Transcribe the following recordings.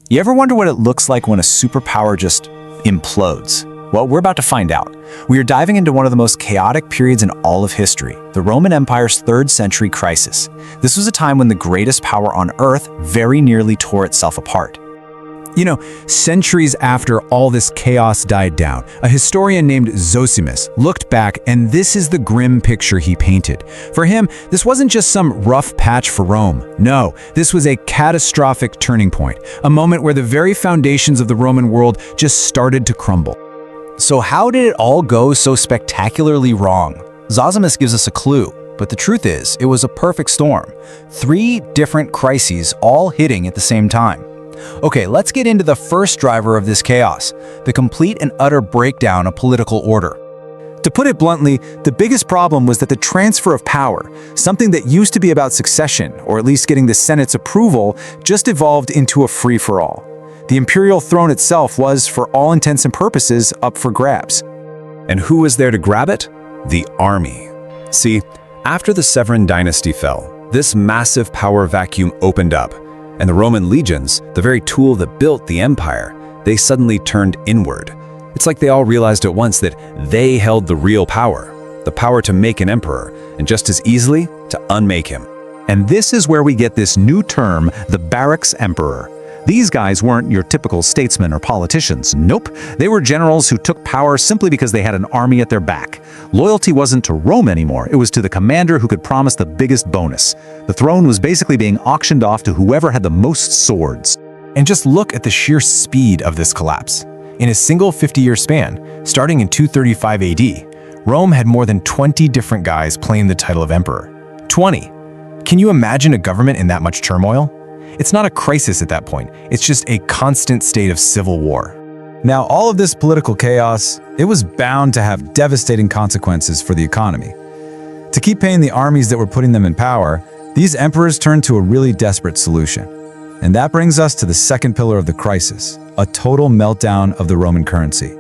You ever wonder what it looks like when a superpower just implodes? Well, we're about to find out. We are diving into one of the most chaotic periods in all of history, the Roman Empire's 3rd century crisis. This was a time when the greatest power on Earth very nearly tore itself apart. Centuries after all this chaos died down, a historian named Zosimus looked back, and this is the grim picture he painted. For him, this wasn't just some rough patch for Rome. No, this was a catastrophic turning point, a moment where the very foundations of the Roman world just started to crumble. So how did it all go so spectacularly wrong? Zosimus gives us a clue, but the truth is, it was a perfect storm. 3 different crises all hitting at the same time. Okay, let's get into the first driver of this chaos, the complete and utter breakdown of political order. To put it bluntly, the biggest problem was that the transfer of power, something that used to be about succession, or at least getting the Senate's approval, just evolved into a free-for-all. The imperial throne itself was, for all intents and purposes, up for grabs. And who was there to grab it? The army. See, after the Severan dynasty fell, this massive power vacuum opened up, and the Roman legions, the very tool that built the empire, they suddenly turned inward. It's like they all realized at once that they held the real power, the power to make an emperor, and just as easily to unmake him. And this is where we get this new term, the barracks emperor. These guys weren't your typical statesmen or politicians. Nope, they were generals who took power simply because they had an army at their back. Loyalty wasn't to Rome anymore, it was to the commander who could promise the biggest bonus. The throne was basically being auctioned off to whoever had the most swords. And just look at the sheer speed of this collapse. In a single 50-year span, starting in 235 AD, Rome had more than 20 different guys claim the title of emperor. 20! Can you imagine a government in that much turmoil? It's not a crisis at that point, it's just a constant state of civil war. Now, all of this political chaos, it was bound to have devastating consequences for the economy. To keep paying the armies that were putting them in power, these emperors turned to a really desperate solution. And that brings us to the second pillar of the crisis, a total meltdown of the Roman currency.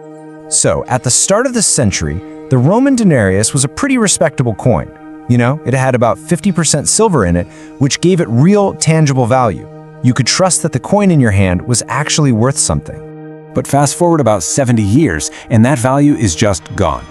So, at the start of the century, the Roman denarius was a pretty respectable coin. It had about 50% silver in it, which gave it real, tangible value. You could trust that the coin in your hand was actually worth something. But fast forward about 70 years, and that value is just gone.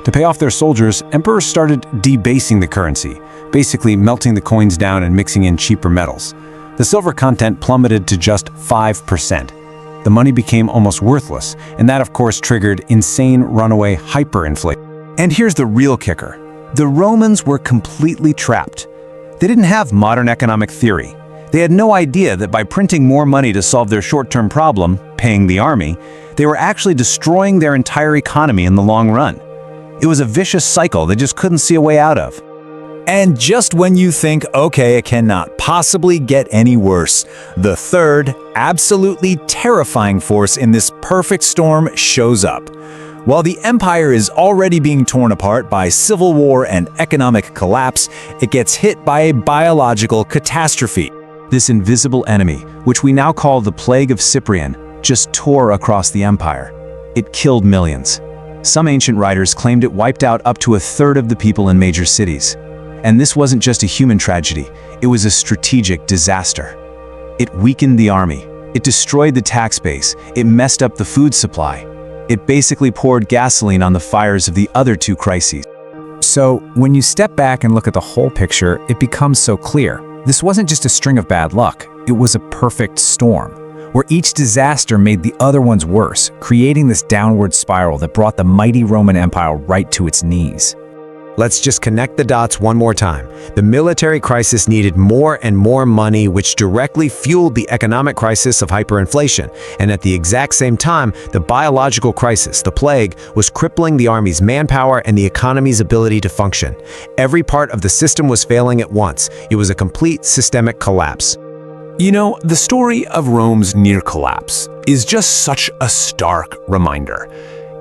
To pay off their soldiers, emperors started debasing the currency, basically melting the coins down and mixing in cheaper metals. The silver content plummeted to just 5%. The money became almost worthless, and that of course triggered insane runaway hyperinflation. And here's the real kicker. The Romans were completely trapped. They didn't have modern economic theory. They had no idea that by printing more money to solve their short-term problem, paying the army, they were actually destroying their entire economy in the long run. It was a vicious cycle they just couldn't see a way out of. And just when you think, okay, it cannot possibly get any worse, the third, absolutely terrifying force in this perfect storm shows up. While the empire is already being torn apart by civil war and economic collapse, it gets hit by a biological catastrophe. This invisible enemy, which we now call the Plague of Cyprian, just tore across the empire. It killed millions. Some ancient writers claimed it wiped out up to a third of the people in major cities. And this wasn't just a human tragedy, it was a strategic disaster. It weakened the army, it destroyed the tax base, it messed up the food supply. It basically poured gasoline on the fires of the other 2 crises. So, when you step back and look at the whole picture, it becomes so clear. This wasn't just a string of bad luck, it was a perfect storm, where each disaster made the other ones worse, creating this downward spiral that brought the mighty Roman Empire right to its knees. Let's just connect the dots one more time. The military crisis needed more and more money, which directly fueled the economic crisis of hyperinflation. And at the exact same time, the biological crisis, the plague, was crippling the army's manpower and the economy's ability to function. Every part of the system was failing at once. It was a complete systemic collapse. The story of Rome's near collapse is just such a stark reminder.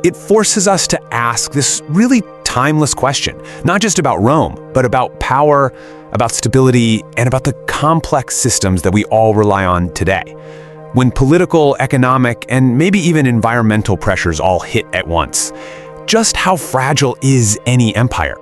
It forces us to ask this really timeless question, not just about Rome, but about power, about stability, and about the complex systems that we all rely on today. When political, economic, and maybe even environmental pressures all hit at once, just how fragile is any empire?